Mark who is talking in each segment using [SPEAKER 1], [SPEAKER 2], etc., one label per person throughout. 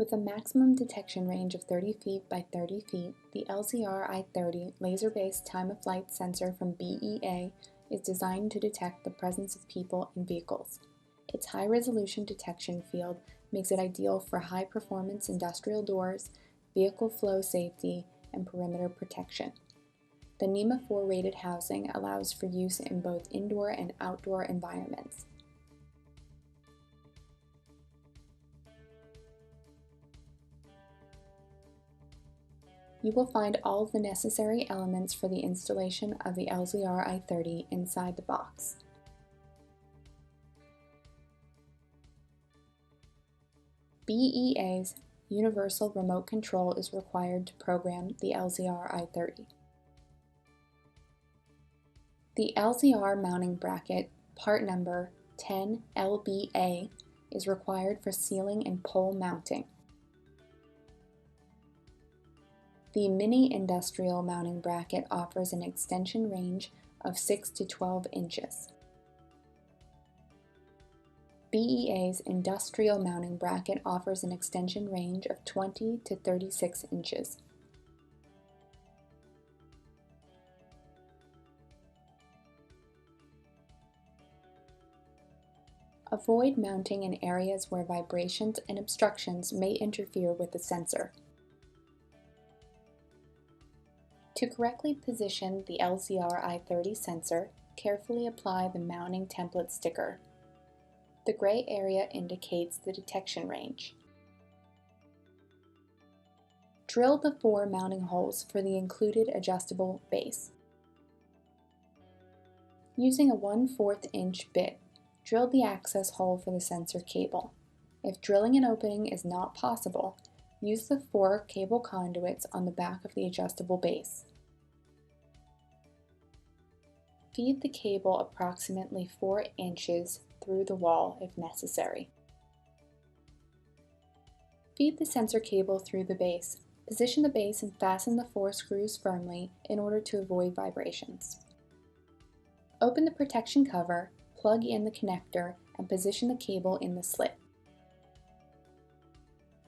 [SPEAKER 1] With a maximum detection range of 30 feet by 30 feet, the LZR I30 laser-based time-of-flight sensor from BEA is designed to detect the presence of people in vehicles. Its high-resolution detection field makes it ideal for high-performance industrial doors, vehicle flow safety, and perimeter protection. The NEMA 4 rated housing allows for use in both indoor and outdoor environments. You will find all of the necessary elements for the installation of the LZR I30 inside the box. BEA's Universal Remote Control is required to program the LZR I30. The LZR mounting bracket, part number 10 LBA, is required for ceiling and pole mounting. The mini industrial mounting bracket offers an extension range of 6 to 12 inches. BEA's industrial mounting bracket offers an extension range of 20 to 36 inches. Avoid mounting in areas where vibrations and obstructions may interfere with the sensor. To correctly position the LZR I30 sensor, carefully apply the mounting template sticker. The gray area indicates the detection range. Drill the 4 mounting holes for the included adjustable base. Using a 1/4 inch bit, drill the access hole for the sensor cable. If drilling an opening is not possible, use the 4 cable conduits on the back of the adjustable base. Feed the cable approximately 4 inches through the wall if necessary. Feed the sensor cable through the base. Position the base and fasten the 4 screws firmly in order to avoid vibrations. Open the protection cover, plug in the connector, and position the cable in the slit.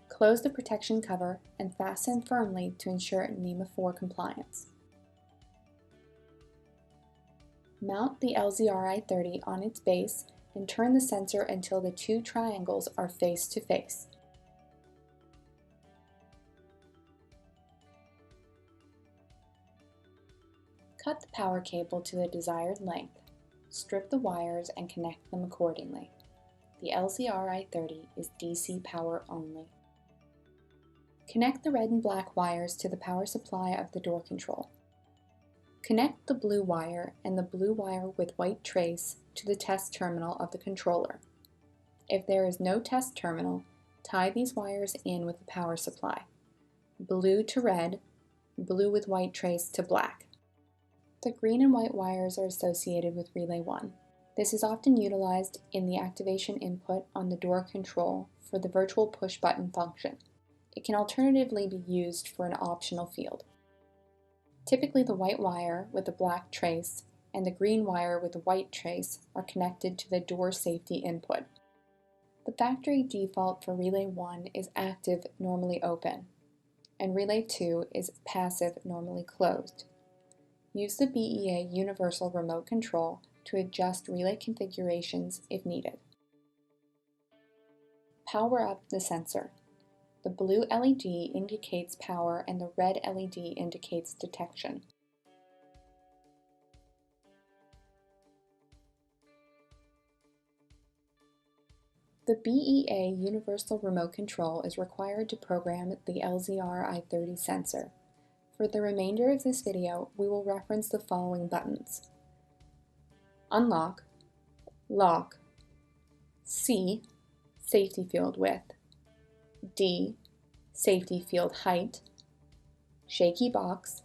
[SPEAKER 1] Close the protection cover and fasten firmly to ensure NEMA 4 compliance. Mount the LZR I30 on its base and turn the sensor until the 2 triangles are face to face. Cut the power cable to the desired length. Strip the wires and connect them accordingly. The LZR I30 is DC power only. Connect the red and black wires to the power supply of the door control. Connect the blue wire and the blue wire with white trace to the test terminal of the controller. If there is no test terminal, tie these wires in with the power supply. Blue to red, blue with white trace to black. The green and white wires are associated with Relay 1. This is often utilized in the activation input on the door control for the virtual push button function. It can alternatively be used for an optional field. Typically, the white wire with the black trace and the green wire with the white trace are connected to the door safety input. The factory default for Relay 1 is active, normally open, and Relay 2 is passive, normally closed. Use the BEA Universal Remote Control to adjust relay configurations if needed. Power up the sensor. The blue LED indicates power and the red LED indicates detection. The BEA Universal Remote Control is required to program the LZR I30 sensor. For the remainder of this video, we will reference the following buttons: Unlock, Lock, C, Safety Field Width, D, Safety Field Height, Shaky Box,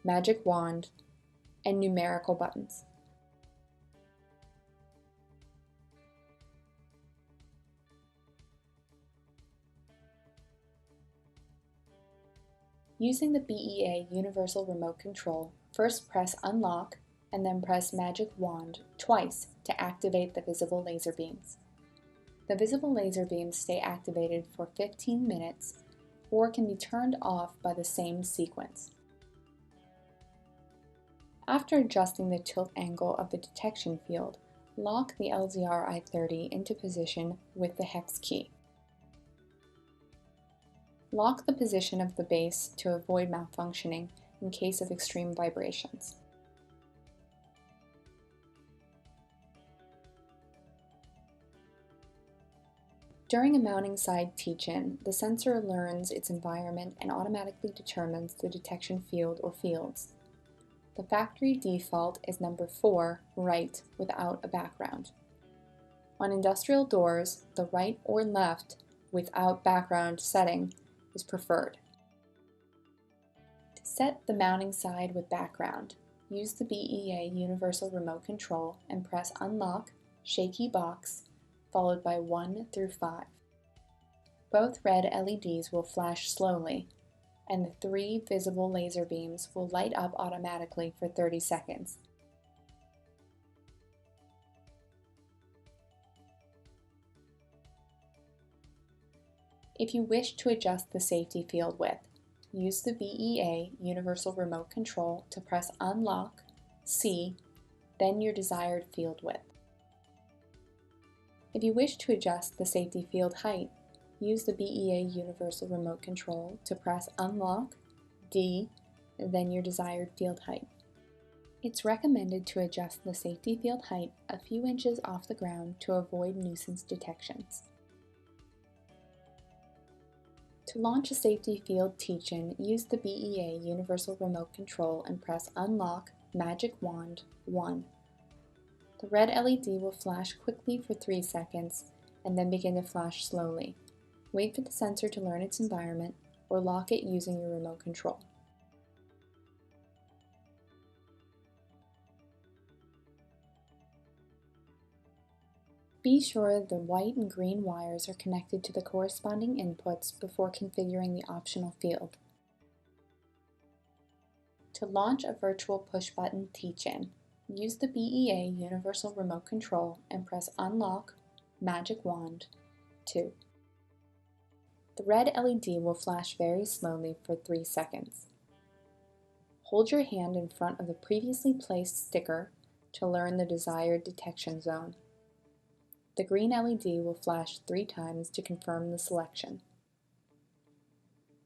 [SPEAKER 1] Magic Wand, and numerical buttons. Using the BEA Universal Remote Control, first press Unlock and then press Magic Wand twice to activate the visible laser beams. The visible laser beams stay activated for 15 minutes or can be turned off by the same sequence. After adjusting the tilt angle of the detection field, lock the LZR I30 into position with the hex key. Lock the position of the base to avoid malfunctioning in case of extreme vibrations. During a mounting side teach-in, the sensor learns its environment and automatically determines the detection field or fields. The factory default is number 4, right, without a background. On industrial doors, the right or left without background setting is preferred. To set the mounting side with background, use the BEA universal remote control and press unlock, shaky box, followed by 1 through 5. Both red LEDs will flash slowly, and the 3 visible laser beams will light up automatically for 30 seconds. If you wish to adjust the safety field width, use the BEA universal remote control to press unlock, C, then your desired field width. If you wish to adjust the safety field height, use the BEA universal remote control to press unlock, D, then your desired field height. It's recommended to adjust the safety field height a few inches off the ground to avoid nuisance detections. To launch a safety field teach-in, use the BEA universal remote control and press unlock, magic wand, 1. The red LED will flash quickly for 3 seconds and then begin to flash slowly. Wait for the sensor to learn its environment or lock it using your remote control. Be sure the white and green wires are connected to the corresponding inputs before configuring the optional field. To launch a virtual push-button teach-in, use the BEA universal remote control and press unlock, magic wand, 2. The red LED will flash very slowly for 3 seconds. Hold your hand in front of the previously placed sticker to learn the desired detection zone. The green LED will flash 3 times to confirm the selection.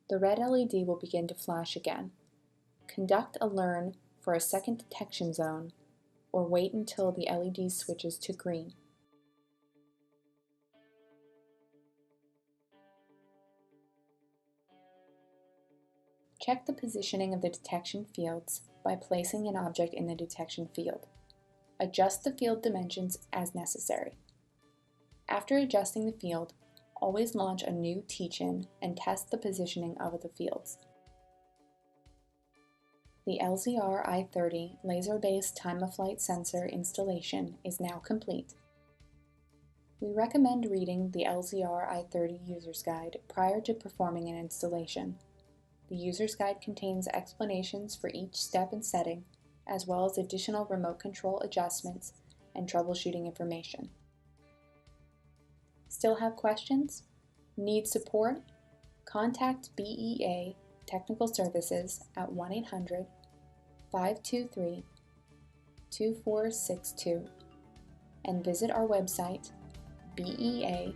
[SPEAKER 1] The red LED will begin to flash again. Conduct a learn for a second detection zone, or wait until the LED switches to green. Check the positioning of the detection fields by placing an object in the detection field. Adjust the field dimensions as necessary. After adjusting the field, always launch a new teach-in and test the positioning of the fields. The LZR I30 laser-based time-of-flight sensor installation is now complete. We recommend reading the LZR I30 User's Guide prior to performing an installation. The User's Guide contains explanations for each step and setting, as well as additional remote control adjustments and troubleshooting information. Still have questions? Need support? Contact BEA Technical Services at 1-800-523-2462 and visit our website beainc.com.